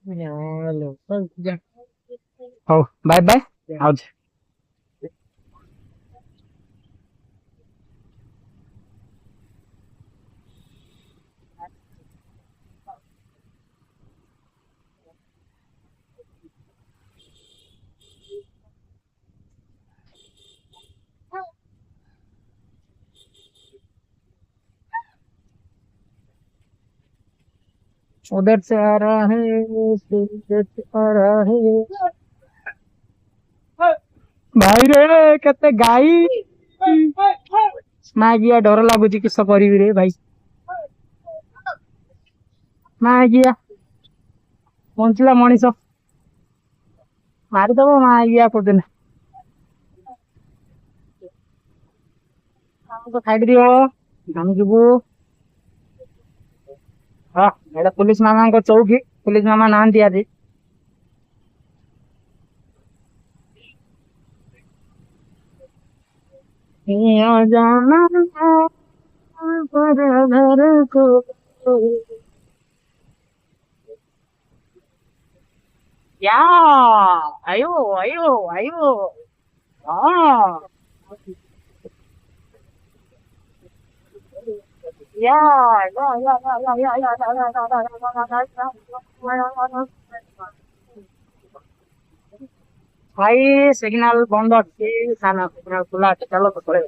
Hello. ହଉ bye bye ଆଉଛି। उधर से आ रहा है उधर से आ रहा है भाई रे केते गाई ମାଗିଆ ଡର ଲାଗୁଛି କିସ କରିବି ରେ ଭାଇ ମାଗିଆ ବଞ୍ଚିଲା ମଣିଷ ମାରିଦବ ମାଗିଆ କୋଉଦିନ ଆମକୁ ଛାଡି ଦିଅ ଆମେ ଯିବୁ। ହଁ ଏଇଟା ପୁଲିସ ମାମାଙ୍କ ଚୌକି ପୁଲିସ ମାମା ନାହାନ୍ତି ଆଜି। जाना पर घर को या आयो आयो आयो हाँ या भाई सिग्नल बंद अच्छी थाना सिग्नल खुला है चलो तो पड़े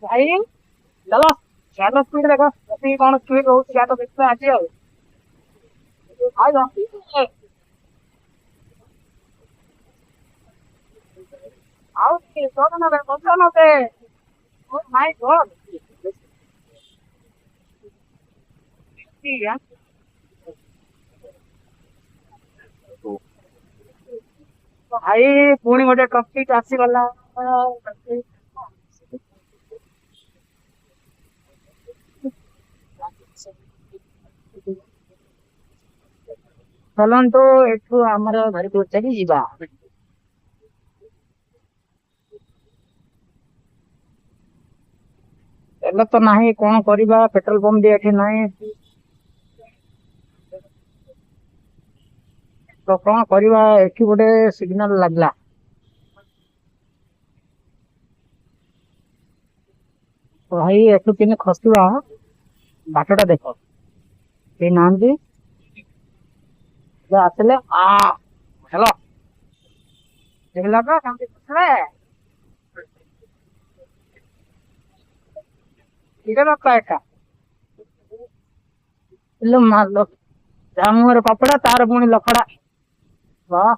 भाई चलो क्या स्पीड देखो कौन स्पीड रोड क्या तो देखते आज आज आओ सोचना पे ओ माय गॉड ठीक है भाई पुणी गोटे टॉपिक आसीगला चलନ୍ତୁ ଏଠୁ ଆମର ଭାରି ଚାଲି ଯିବା ତେଲ ତ ନାହିଁ କଣ କରିବା ପେଟ୍ରୋଲ ପମ୍ପ ବି ଏଠି ନାହିଁ ତ କଣ କରିବା ଏଠି ଗୋଟେ ସିଗ୍ନାଲ ଲାଗିଲା ତ ଭାଇ ଏଠୁ କେମିତି ଖସିବା ବାଟଟା ଦେଖ କେହି ନାହାନ୍ତି ଆସିଲେ ହେଲୋ ଦେଖିଲା ତ କେମିତି ଖସିଲେ କିରେ ବାପା ଏଟା ଇଲୋ ମାଲୋ ମୁହଁରେ କପଡା ତାର ପୁଣି ଲଫଡା ବାହ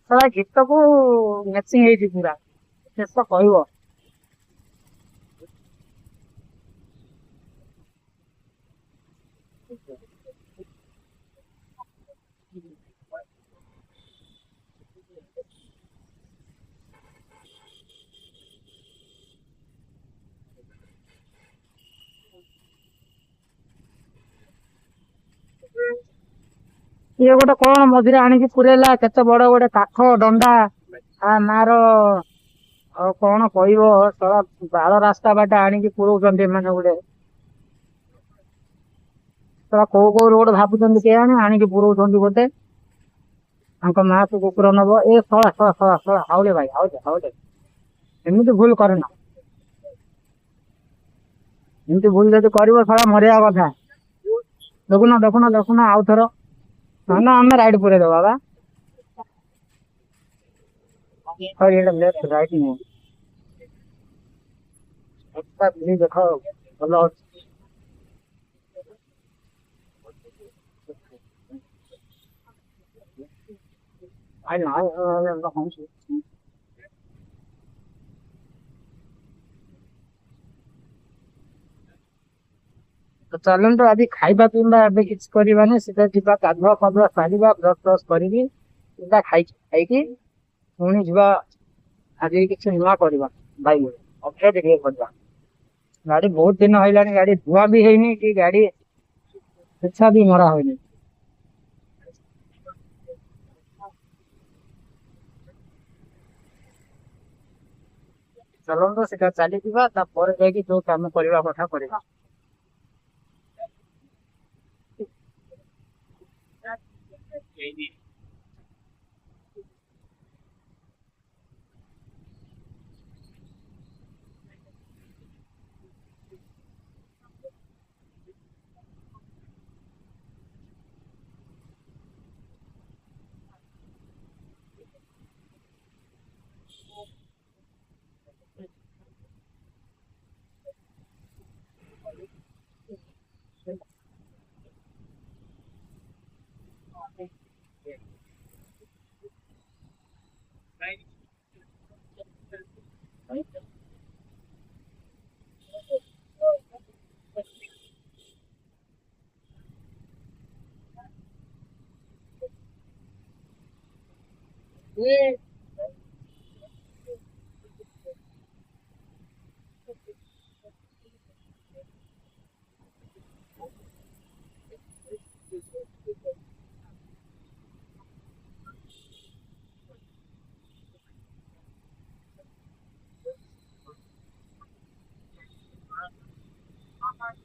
ସେଟା ଗୀତକୁ ମ୍ୟାଚିଂ ହେଇଛି ପୁରା ଶେଷ କହିବ ଇଏ ଗୋଟେ କଣ ମଝିରେ ଆଣିକି ପୁରେଇଲା କେତେ ବଡ ଗୋଟେ କାଠ ଡଣ୍ଡା ମାର ଆଉ କଣ କହିବ ଶଳା ବାଳ ରାସ୍ତା ବାଟେ ଆଣିକି ପୁରଉଛନ୍ତି ଏମାନେ ଗୋଟେ ଶଳା କୋଉ ରୋଡ ଭାବୁଛନ୍ତି କେଜାଣି ଆଣିକି ପୁରଉଛନ୍ତି ଗୋଟେ ତାଙ୍କ ମାକୁ କୁକୁର ନବ ଏ ଶଳା ଶଳା ଶଳା ଶଳା ହାଉଲେ ଭାଇ ହାଉଲେ ହାଉଲେ ଏମିତି ଭୁଲ କରେନା ଏମିତି ଭୁଲ ଯଦି କରିବ ଶଳା ମରିବା କଥା ଦେଖୁନ ଦେଖୁନ ଦେଖୁନ ଆଉଥର ନା ଆମେ ରାଇଡ ପୁରେଇଦବା ବା ଏଇଟା ଲେଫ୍ଟ ରାଇଟ ନୁହଁ ଦେଖ ଭଲ ଅଛି ତ ଚାଲନ୍ତୁ ଆଜି ଖାଇବା ପିଇବା ଏବେ କିଛି କରିବାନି ସିଧା ଯିବା ଗାଧୁଆ ପାଧୁଆ ସାରିବା ବ୍ରସ୍ ଫ୍ରସ୍ କରିକି ସିଧା ଖାଇକି ପୁଣି ଯିବା ଆଜି କିଛି ନୂଆ କରିବା ବାଇକ୍ ଅପଡେଟ୍ ଟିକେ କରିବା ଗାଡି ବହୁତ ଦିନ ହେଇଲାଣି ଗାଡି ଧୁଆ ବି ହେଇନି କି ଗାଡି ପୋଛା ବି ମରା ହଇନି ଚାଲନ୍ତୁ ସେଟା ଚାଲିଯିବା ତାପରେ ଯାଇକି ଯୋଉ କାମ କରିବା କଥା କରିବା।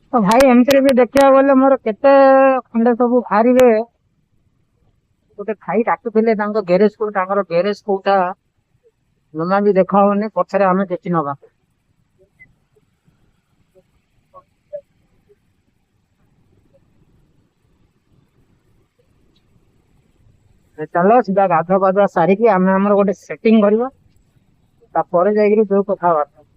ତ ଭାଇ ଏମିତିରେ ବି ଦେଖିବାକୁ ଗଲେ ମୋର କେତେ ଖଣ୍ଡେ ସବୁ ବାହାରିବେ। ଗୋଟେ ଭାଇ ଡାକୁଥିଲେ ତାଙ୍କ ଗ୍ୟାରେଜ କୁ, ତାଙ୍କର ଗ୍ୟାରେଜ କୋଉଟା ଜମା ବି ଦେଖା ହଉନି, ପଛରେ ଆମେ ଦେଖି ନବା। ଚାଲ ସିଧା ଗାଧୁଆ ପାଧୁଆ ସାରିକି ଆମେ ଆମର ଗୋଟେ ସେଟିଂ କରିବା, ତାପରେ ଯାଇକିରି ଯୋଉ କଥାବାର୍ତ୍ତା।